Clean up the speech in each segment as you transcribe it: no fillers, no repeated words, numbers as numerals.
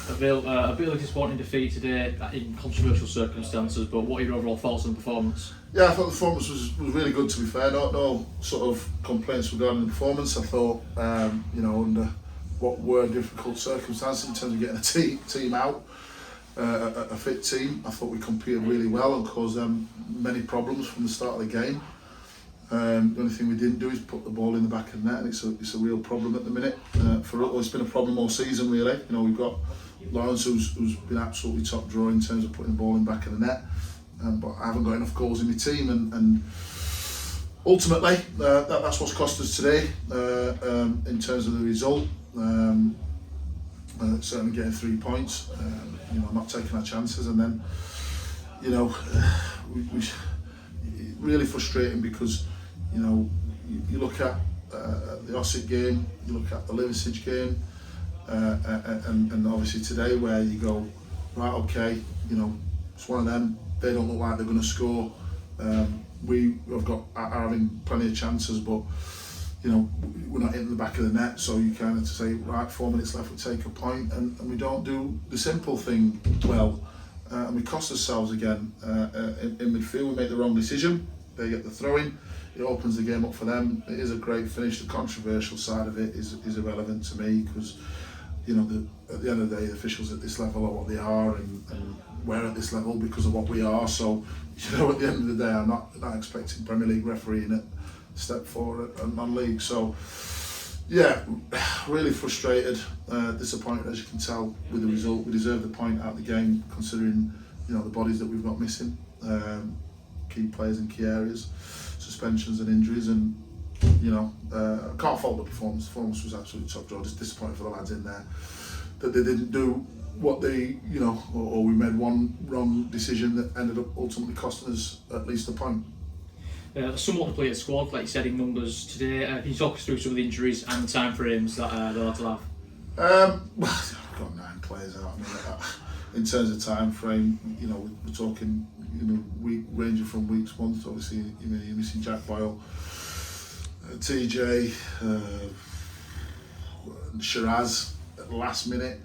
A bit of a disappointing defeat today in controversial circumstances, but what are your overall thoughts on the performance? Yeah, I thought the performance was really good, to be fair. No sort of complaints regarding the performance. I thought, under what were difficult circumstances in terms of getting a team out, a fit team, I thought we competed really well and caused them many problems from the start of the game. The only thing we didn't do is put the ball in the back of the net, and it's a real problem at the minute. For us, it's been a problem all season, really. We've got Lawrence, who's been absolutely top drawer in terms of putting the ball in the back of the net, but I haven't got enough goals in my team, and ultimately that's what's cost us today in terms of the result. Certainly getting 3 points, not taking our chances, and then we really frustrating because you look at the Ossett game, you look at the Liverpool game, and obviously today where you go, right, okay, it's one of them. They don't look like they're going to score. We are having plenty of chances, but we're not hitting the back of the net. So you kind of say, right, 4 minutes left, we take a point, and we don't do the simple thing well, and we cost ourselves again in midfield. We make the wrong decision. They get the throw-in. It opens the game up for them. It is a great finish. The controversial side of it is irrelevant to me because at the end of the day, the officials at this level are what they are, and we're at this level because of what we are. So at the end of the day, I'm not expecting Premier League refereeing at step forward and non-league. So yeah, really frustrated, disappointed, as you can tell with the result. We deserve the point out of the game considering the bodies that we've got missing, key players in key areas, suspensions and injuries, and I can't fault the performance. The performance was absolutely top draw. Just disappointed for the lads in there that they didn't do what they, or we made one wrong decision that ended up ultimately costing us at least a point. Somewhat depleted squad, like you said, in numbers today. Can you talk us through some of the injuries and the time frames that the lads will have? Well, I've got 9 players out. In terms of time frame, we're talking, ranging from weeks 1 to obviously, you're missing Jack Boyle, TJ, Shiraz at the last minute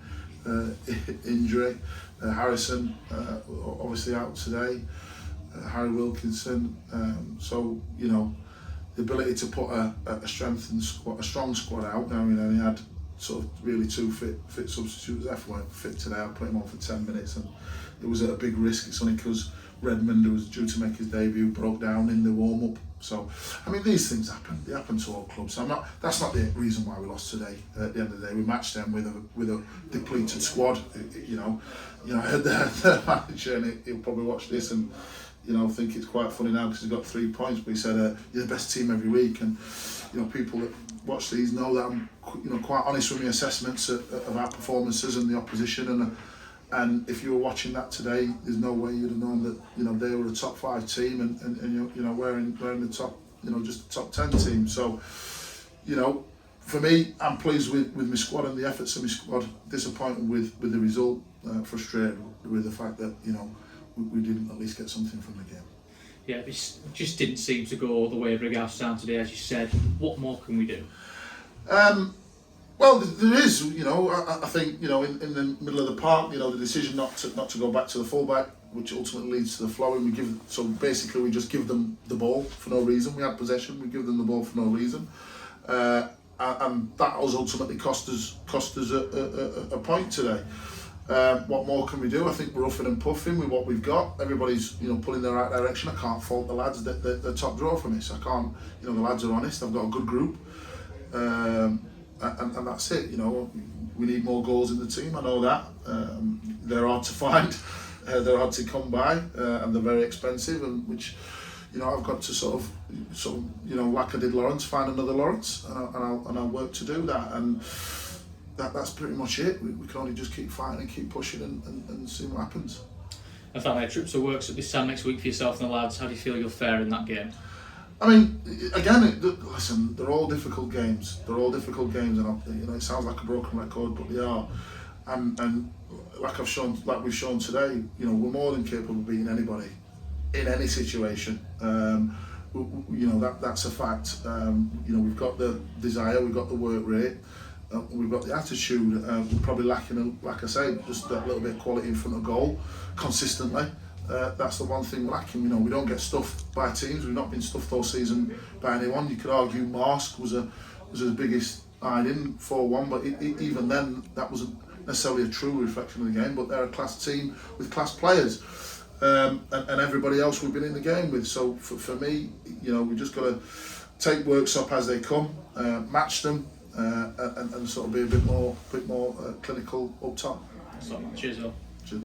injury, Harrison obviously out today, Harry Wilkinson. So the ability to put a strengthened squad, a strong squad out. He had sort of really 2 fit substitutes. F weren't fit today. I put him on for 10 minutes, and it was at a big risk. It's only because Redmond, who was due to make his debut, broke down in the warm-up. So, these things happen. They happen to all clubs. That's not the reason why we lost today. At the end of the day, we matched them with a depleted squad. I heard the manager, and he'll probably watch this and think it's quite funny now because he's got 3 points. But he said, "You're the best team every week," and people that watch these know that I'm quite honest with my assessments of our performances and the opposition, and if you were watching that today, there's no way you'd have known that they were a top 5 team, and we're in the top, just the top 10 team. So for me, I'm pleased with my squad and the efforts of my squad. Disappointed with the result, frustrated with the fact that we didn't at least get something from the game. Yeah, it just didn't seem to go the way Brighouse down today, as you said. What more can we do? Well, there is, I think, in the middle of the park, the decision not to go back to the fullback, which ultimately leads to the flowing. So basically we just give them the ball for no reason. We had possession, we give them the ball for no reason, and that has ultimately cost us a point today. What more can we do? I think we're huffing and puffing with what we've got. Everybody's pulling in the right direction. I can't fault the lads. They're top draw for me. So I can't. The lads are honest. I've got a good group, and that's it. We need more goals in the team. I know that. They're hard to find. They're hard to come by, and they're very expensive. And which, I've got to sort of, like I did Lawrence, find another Lawrence, and I'll work to do that. And that's pretty much it. We can only just keep fighting and keep pushing and see what happens. I thought my trip to works at this time next week for yourself and the lads. How do you feel you'll fare in that game? Again, listen, they're all difficult games. And it sounds like a broken record, but they are. And like we've shown today, we're more than capable of beating anybody in any situation. That's a fact. We've got the desire, we've got the work rate. we've got the attitude. We're probably lacking, like I say, just that little bit of quality in front of goal consistently. That's the one thing lacking. You know, we don't get stuffed by teams. We've not been stuffed all season by anyone. You could argue Marsk was his biggest hiding 4-1, but even then that wasn't necessarily a true reflection of the game. But they're a class team with class players, and everybody else we've been in the game with. So for me, you know, we just got to take works up as they come, match them, and sort of be a bit more clinical up top. So, cheers, Will.